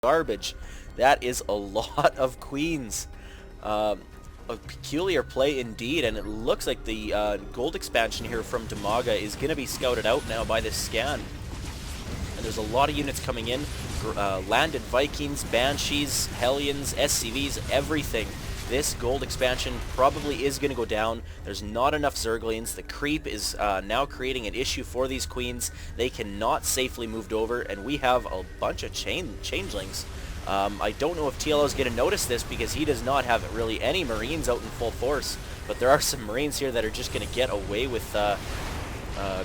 garbage. That is a lot of queens. A peculiar play indeed, and it looks like the gold expansion here from Dimaga is going to be scouted out now by this scan. And there's a lot of units coming in. Landed Vikings, Banshees, Hellions, SCVs, everything. This gold expansion probably is going to go down. There's not enough Zerglings. The creep is now creating an issue for these queens. They cannot safely move over, and we have a bunch of changelings. I don't know if TLO is going to notice this because he does not have really any Marines out in full force, but there are some Marines here that are just going to get away with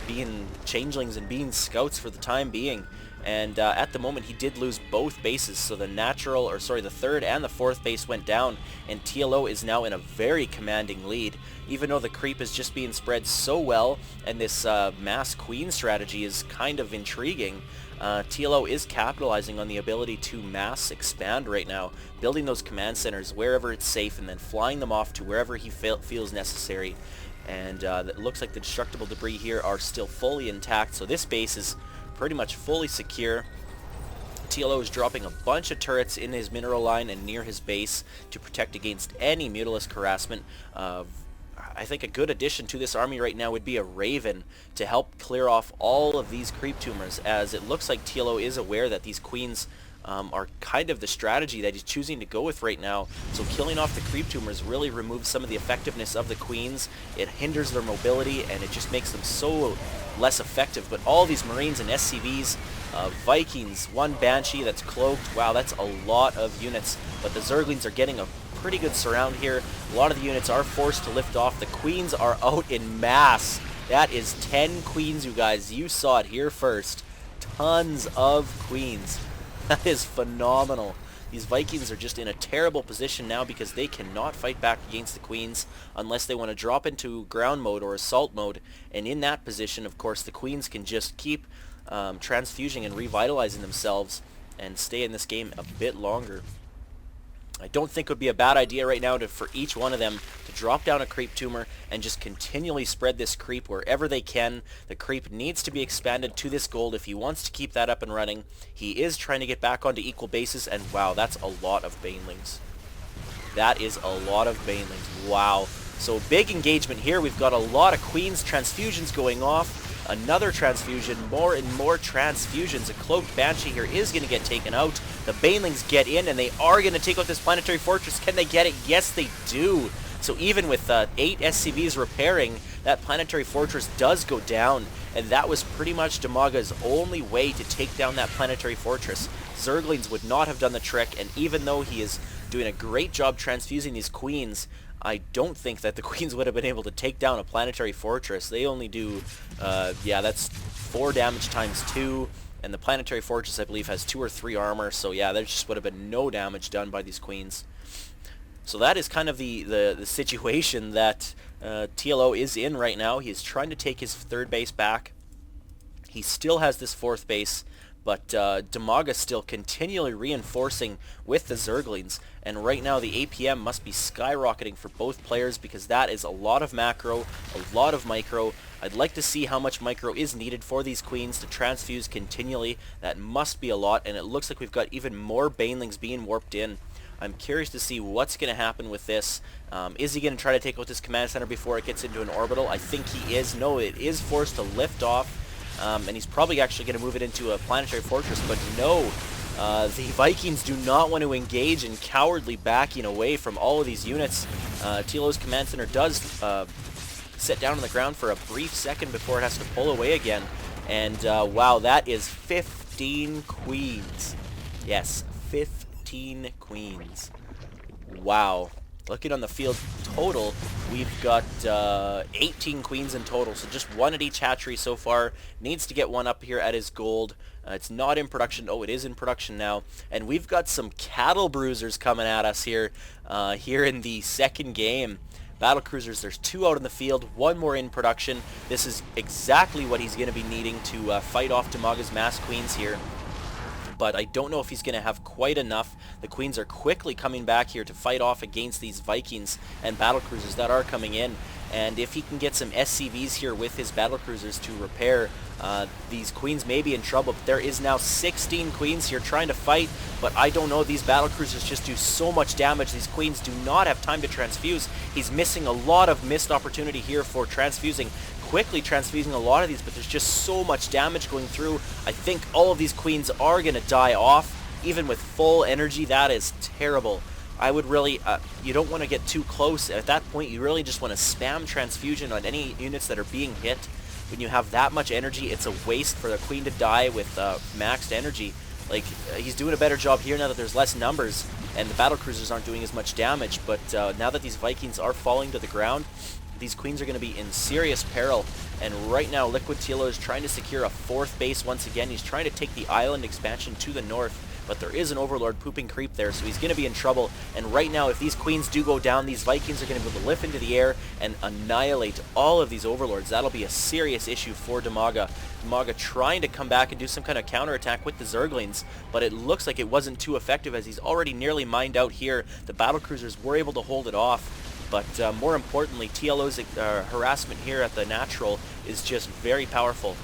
being changelings and being scouts for the time being. And at the moment he did lose both bases, so the the third and the fourth base went down, and TLO is now in a very commanding lead, even though the creep is just being spread so well, and this mass queen strategy is kind of intriguing. TLO is capitalizing on the ability to mass expand right now, building those command centers wherever it's safe and then flying them off to wherever he feels necessary. And it looks like the destructible debris here are still fully intact, so this base is pretty much fully secure. TLO is dropping a bunch of turrets in his mineral line and near his base to protect against any Mutalisk harassment. I think a good addition to this army right now would be a Raven to help clear off all of these creep tumors, as it looks like TLO is aware that these queens are kind of the strategy that he's choosing to go with right now. So killing off the creep tumors really removes some of the effectiveness of the queens. It hinders their mobility, and it just makes them so less effective. But all these Marines and SCVs, Vikings, one Banshee that's cloaked, wow, that's a lot of units. But the Zerglings are getting a pretty good surround here. A lot of the units are forced to lift off. The queens are out in mass. That is 10 queens, you guys. You saw it here first. Tons of queens. That is phenomenal. These Vikings are just in a terrible position now because they cannot fight back against the queens unless they want to drop into ground mode or assault mode. And in that position, of course, the queens can just keep transfusing and revitalizing themselves and stay in this game a bit longer. I don't think it would be a bad idea right now for each one of them to drop down a creep tumor and just continually spread this creep wherever they can. The creep needs to be expanded to this gold if he wants to keep that up and running. He is trying to get back onto equal bases, and wow, that's a lot of banelings. That is a lot of banelings. Wow. So big engagement here. We've got a lot of queens, transfusions going off. Another transfusion, more and more transfusions. A cloaked Banshee here is going to get taken out. The Banelings get in, and they are going to take out this planetary fortress. Can they get it? Yes, they do. So even with 8 SCVs repairing, that planetary fortress does go down, and that was pretty much Dimaga's only way to take down that planetary fortress. Zerglings would not have done the trick, and even though he is doing a great job transfusing these queens, I don't think that the queens would have been able to take down a planetary fortress. They only do, yeah, that's 4 damage times 2, and the planetary fortress, I believe, has 2 or 3 armor, so yeah, there just would have been no damage done by these queens. So that is kind of the situation that TLO is in right now. He is trying to take his 3rd base back. He still has this 4th base, but Dimaga still continually reinforcing with the Zerglings, and right now the APM must be skyrocketing for both players because that is a lot of macro, a lot of micro. I'd like to see how much micro is needed for these queens to transfuse continually. That must be a lot, and it looks like we've got even more Banelings being warped in. I'm curious to see what's going to happen with this. Is he going to try to take out this command center before it gets into an orbital? I think he is. No, it is forced to lift off. And he's probably actually going to move it into a planetary fortress, but no, the Vikings do not want to engage in cowardly backing away from all of these units. TLO's command center does sit down on the ground for a brief second before it has to pull away again, and wow, that is 15 queens. Yes, 15 queens. Wow. Looking on the field total, we've got 18 queens in total, so just 1 at each hatchery so far. Needs to get 1 up here at his gold. It's not in production. Oh, it is in production now. And we've got some cattle bruisers coming at us here, here in the 2nd game. Battle cruisers, there's 2 out in the field, 1 more in production. This is exactly what he's going to be needing to fight off Dimaga's mass queens here. but I don't know if he's going to have quite enough. The Queens are quickly coming back here to fight off against these Vikings and battlecruisers that are coming in. And if he can get some SCVs here with his battlecruisers to repair, these Queens may be in trouble. But there is now 16 Queens here trying to fight, but I don't know. These battlecruisers just do so much damage. These Queens do not have time to transfuse. He's missing a lot of missed opportunity here for transfusing. Quickly transfusing a lot of these, but there's just so much damage going through. I think all of these Queens are going to die off, even with full energy. That is terrible. I would really, you don't want to get too close. At that point, you really just want to spam transfusion on any units that are being hit. When you have that much energy, it's a waste for the Queen to die with maxed energy. Like, he's doing a better job here now that there's less numbers, and the battlecruisers aren't doing as much damage. But now that these Vikings are falling to the ground, these Queens are going to be in serious peril. And right now, Liquid TLO is trying to secure a 4th base once again. He's trying to take the island expansion to the north, but there is an Overlord pooping creep there, so he's going to be in trouble. And right now, if these Queens do go down, these Vikings are going to be able to lift into the air and annihilate all of these Overlords. That'll be a serious issue for Dimaga. Dimaga trying to come back and do some kind of counterattack with the Zerglings, but it looks like it wasn't too effective as he's already nearly mined out here. The battlecruisers were able to hold it off. But more importantly, TLO's harassment here at the natural is just very powerful.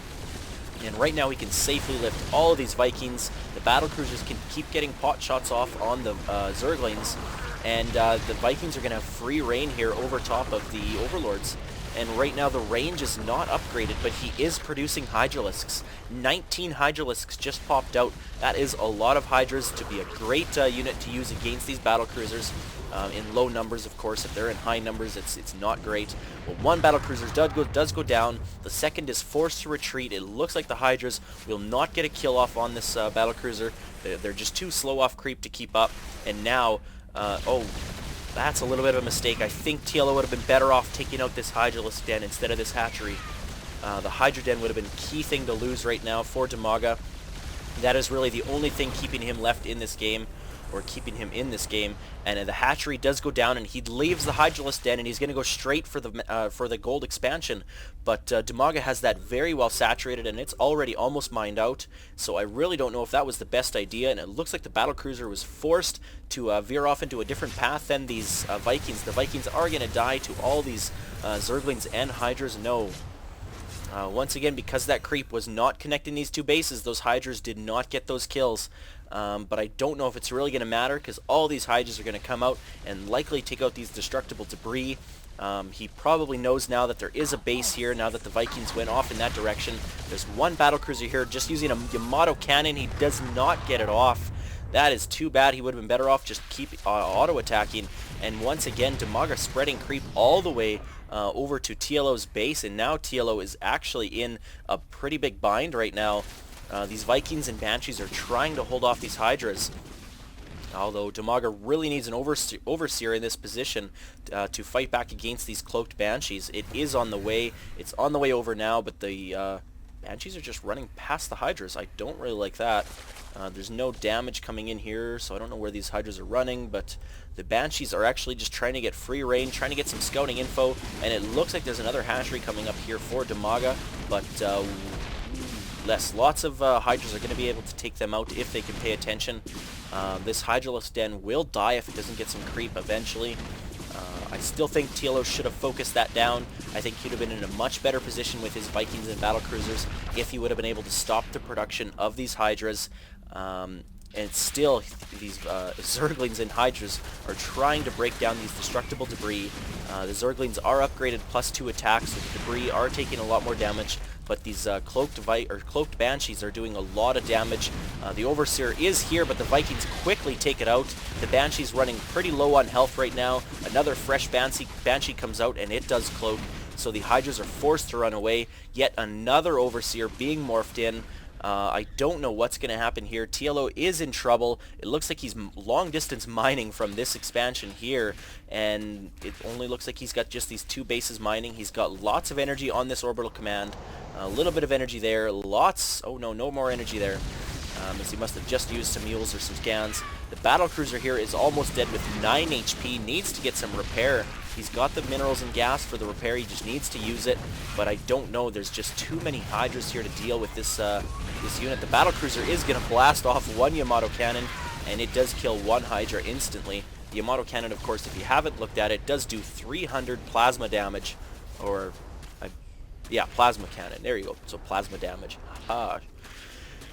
And right now we can safely lift all of these Vikings. The battlecruisers can keep getting pot shots off on the Zerglings. And the Vikings are going to have free reign here over top of the Overlords. And right now the range is not upgraded, but he is producing Hydralisks. 19 Hydralisks just popped out. That is a lot of Hydras to be a great unit to use against these battlecruisers. In low numbers, of course. If they're in high numbers, it's not great. Well, one battlecruiser does go down. The second is forced to retreat. It looks like the Hydras will not get a kill off on this battlecruiser. They're just too slow off creep to keep up. And now, oh, that's a little bit of a mistake. I think TLO would have been better off taking out this Hydralisk den instead of this hatchery. The Hydra den would have been a key thing to lose right now for Dimaga. That is really the only thing keeping him left in this game, or keeping him in this game. And the hatchery does go down, and he leaves the Hydralisk den, and he's going to go straight for the gold expansion. But Dimaga has that very well saturated, and it's already almost mined out. So I really don't know if that was the best idea, and it looks like the battlecruiser was forced to veer off into a different path than these Vikings. The Vikings are going to die to all these Zerglings and Hydras. No. Once again, because that creep was not connecting these two bases, those Hydras did not get those kills. But I don't know if it's really going to matter, because all these Hydras are going to come out and likely take out these destructible debris. He probably knows now that there is a base here, now that the Vikings went off in that direction. There's one battlecruiser here just using a Yamato cannon. He does not get it off. That is too bad. He would have been better off just keep auto-attacking. And once again, Dimaga spreading creep all the way over to TLO's base, and now TLO is actually in a pretty big bind right now. These Vikings and Banshees are trying to hold off these Hydras, although Dimaga really needs an overseer in this position to fight back against these cloaked Banshees. It is on the way. It's on the way over now, but the Banshees are just running past the Hydras. I don't really like that. There's no damage coming in here, so I don't know where these Hydras are running, but the Banshees are actually just trying to get free reign, trying to get some scouting info, and it looks like there's another hatchery coming up here for Dimaga, but lots of Hydras are going to be able to take them out if they can pay attention. This Hydralisk den will die if it doesn't get some creep eventually. I still think TLO should have focused that down. I think he'd have been in a much better position with his Vikings and battlecruisers if he would have been able to stop the production of these Hydras. And still, these Zerglings and Hydras are trying to break down these destructible debris. The Zerglings are upgraded +2 attacks, so the debris are taking a lot more damage. But these cloaked Banshees are doing a lot of damage. The Overseer is here, but the Vikings quickly take it out. The Banshee's running pretty low on health right now. Another fresh Banshee comes out, and it does cloak. So the Hydras are forced to run away. Yet another Overseer being morphed in. I don't know what's going to happen here. TLO is in trouble. It looks like he's long-distance mining from this expansion here, and it only looks like he's got just these 2 bases mining. He's got lots of energy on this orbital command. A little bit of energy there. Lots... Oh, no more energy there. as he must have just used some mules or some scans. The battlecruiser here is almost dead with 9 HP, needs to get some repair. He's got the minerals and gas for the repair, he just needs to use it, but I don't know, there's just too many Hydras here to deal with this this unit. The battlecruiser is going to blast off one Yamato cannon, and it does kill one Hydra instantly. The Yamato cannon, of course, if you haven't looked at it, does do 300 plasma damage, or, yeah, plasma cannon, there you go, so plasma damage. Aha.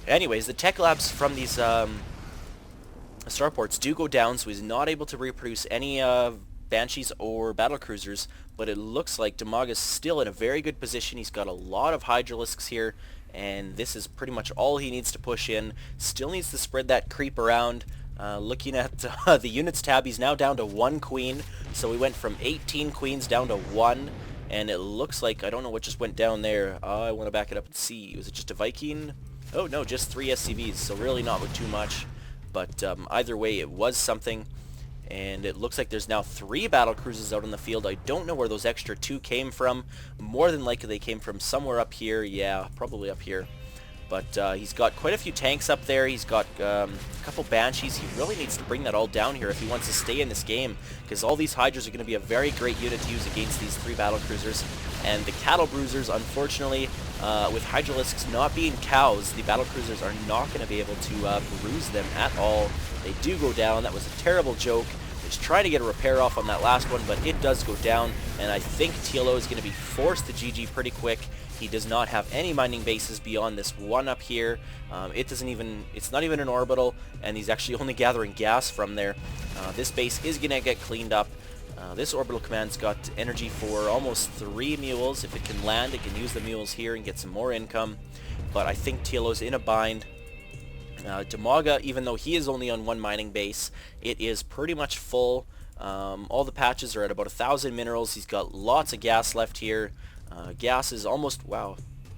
Anyways, the tech labs from these starports do go down, so he's not able to reproduce any Banshees or battlecruisers, but it looks like Dimaga's still in a very good position. He's got a lot of Hydralisks here, and this is pretty much all he needs to push in. Still needs to spread that creep around. Looking at the units tab, he's now down to 1 queen, so we went from 18 queens down to 1, and it looks like, I don't know what just went down there. I want to back it up and see. Was it just a Viking? Oh no, just 3 SCVs, so really not with too much, but either way it was something. And it looks like there's now 3 battlecruisers out in the field. I don't know where those extra 2 came from. More than likely they came from somewhere up here. Yeah, probably up here. But he's got quite a few tanks up there. He's got a couple Banshees. He really needs to bring that all down here if he wants to stay in this game, because all these Hydras are going to be a very great unit to use against these 3 battlecruisers. And the cattle bruisers, unfortunately, with Hydralisks not being cows, the battlecruisers are not going to be able to bruise them at all. They do go down. That was a terrible joke. He's trying to get a repair off on that last one, but it does go down, and I think TLO is going to be forced to GG pretty quick. He does not have any mining bases beyond this one up here. It's not even an orbital, and he's actually only gathering gas from there. This base is going to get cleaned up. This orbital command's got energy for almost 3 mules. If it can land, it can use the mules here and get some more income, but I think TLO's in a bind. Dimaga, even though he is only on 1 mining base, it is pretty much full. All the patches are at about 1,000 minerals. He's got lots of gas left here. Gas is almost, wow,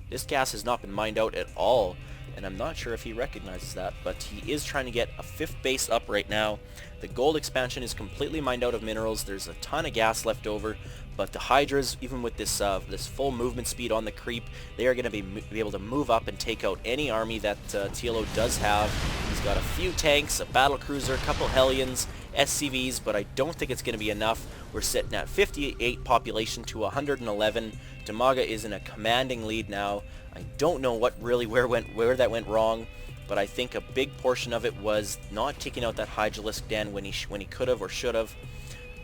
this gas has not been mined out at all, and I'm not sure if he recognizes that, but he is trying to get a 5th base up right now. The gold expansion is completely mined out of minerals. There's a ton of gas left over, but the Hydras, even with this this full movement speed on the creep, they are going to be able to move up and take out any army that TLO does have. He's got a few tanks, a battlecruiser, a couple Hellions, SCVs, but I don't think it's going to be enough. We're sitting at 58 population to 111. Dimaga is in a commanding lead now. I don't know what really where that went wrong, but I think a big portion of it was not taking out that Hydralisk den when he could have or should have.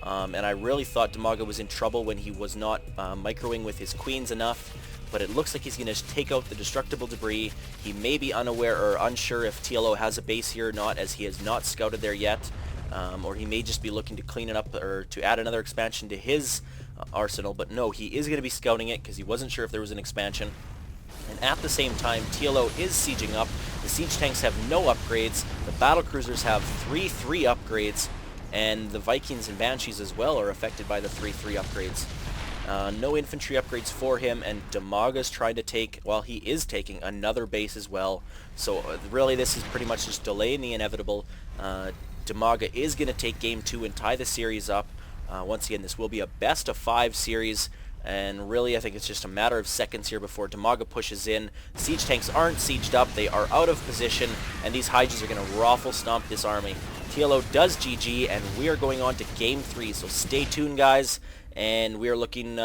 And I really thought Dimaga was in trouble when he was not microing with his queens enough, but it looks like he's going to take out the destructible debris. He may be unaware or unsure if TLO has a base here or not, as he has not scouted there yet, or he may just be looking to clean it up or to add another expansion to his arsenal, but no, he is going to be scouting it because he wasn't sure if there was an expansion. And at the same time, TLO is sieging up. The siege tanks have no upgrades. The battlecruisers have 3-3 upgrades. And the Vikings and Banshees as well are affected by the 3-3 upgrades. No infantry upgrades for him, and Dimaga's trying to take, well, he is taking another base as well. So really this is pretty much just delaying the inevitable. Dimaga is going to take game 2 and tie the series up. Once again, this will be a best of 5 series. And really, I think it's just a matter of seconds here before Dimaga pushes in. Siege tanks aren't sieged up, they are out of position, and these Hydras are going to raffle stomp this army. TLO does GG, and we are going on to Game 3, so stay tuned, guys. And we are looking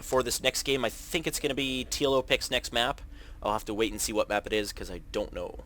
for this next game. I think it's going to be TLO picks next map. I'll have to wait and see what map it is, because I don't know.